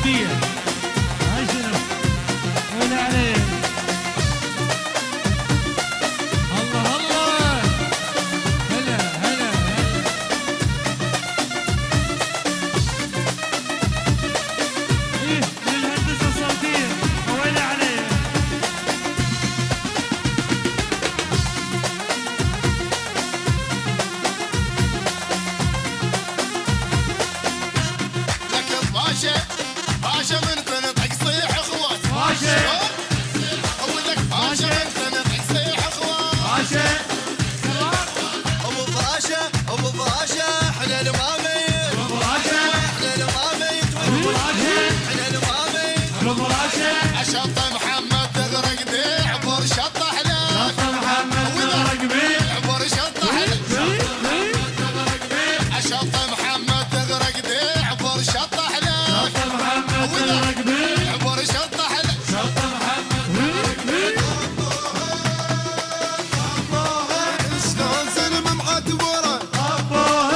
صوتية. هاي شنو؟ وين عليه؟ الله الله. هلا هلا هلا. ايه للهندسة الصوتية. وين عليه؟ باشا من تنطق صيح اخوات باشا اقول لك باشا من تنطق صيح اخوات باشا ابو باشا احنا المامين ابو باشا احنا المامين ابو باشا احنا المامين ابو باشا عشط محمد تغرق بيه عبر شط احلام شط محمد تغرق بيه عبر شط احلام عشط محمد تغرق بيه عبر شط احلام شط محمد تغرق بيه عبر شط احلام شط محمد تغرق بيه شلون زلم معتبره ابوه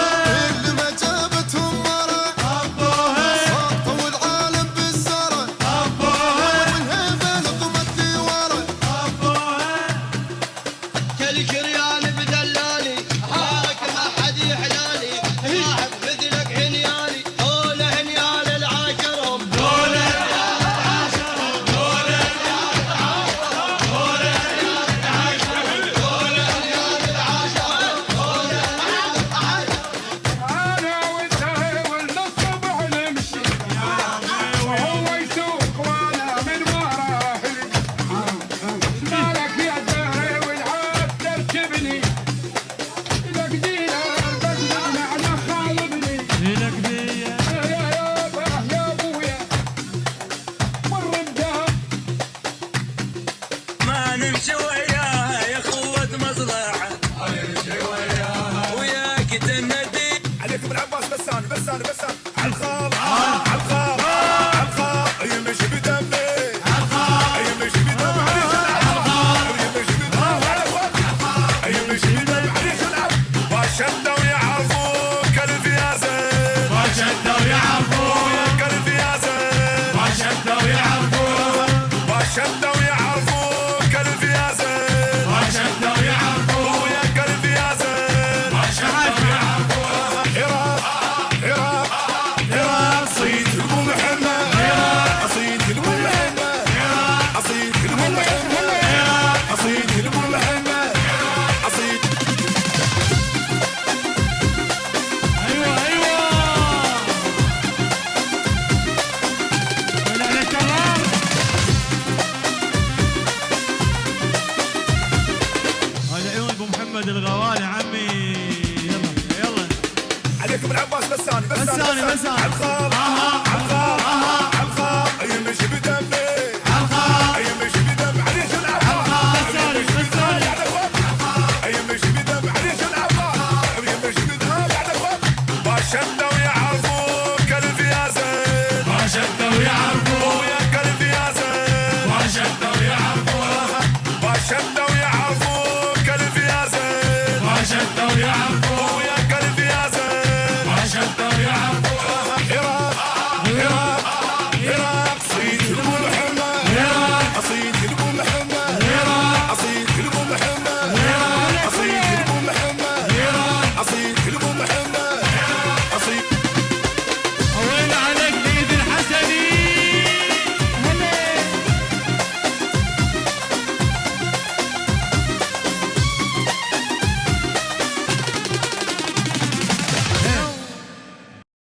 اللي ما جابتهم مره ابوه صوتوا العالم بالزره ابوه والهيبه لطمت لي ورا ابوه كل كريان بدلالي هاك ما حد يحلالي صاحب مثلك هنيالي هول هنيال العاشرهم دولة انا وانت والنصب نمشي وهو يسوق وانا من وراه مالك يا الدهر والعاد تركبني لك دينار بسمع انا خالبني لك بيا يا يابا يا ابويا مر بدهر ما نمشي وياها يا خوة مزرعة وياك تندي عليكم العباس بسان عالخال عالخال عالخال يمشي بدمي يمشي بدم عليش العب يمشي بدم يمشي بدم عليش العب وشدوا يعرفوك الفيازة وشدوا يعرفون الفيازة وشدوا يعرفون وشدوا يعرفوك الفيازة وشدوا يعرفون وياك الفيازة وشدوا يعرفون حراق صيد ابو محمد اصيد ابو محمد اصيد ابو محمد اصيد ابو محمد اصيد ايوه ايوه وين على الكرار هذا عيون ابو محمد الغوالي عمي يلا يلا عليكم العباس بسان بساني عالخال عالخال عالخال يمشي بدمي يمشي بدم عليش العباس بساني يمشي بدم عليش العباس يمشي بدم بعد الوقت وشدوا يعرفوك الفيازة وشدوا يعرفون وياك الفيازة وشدوا يعرفون وشدوا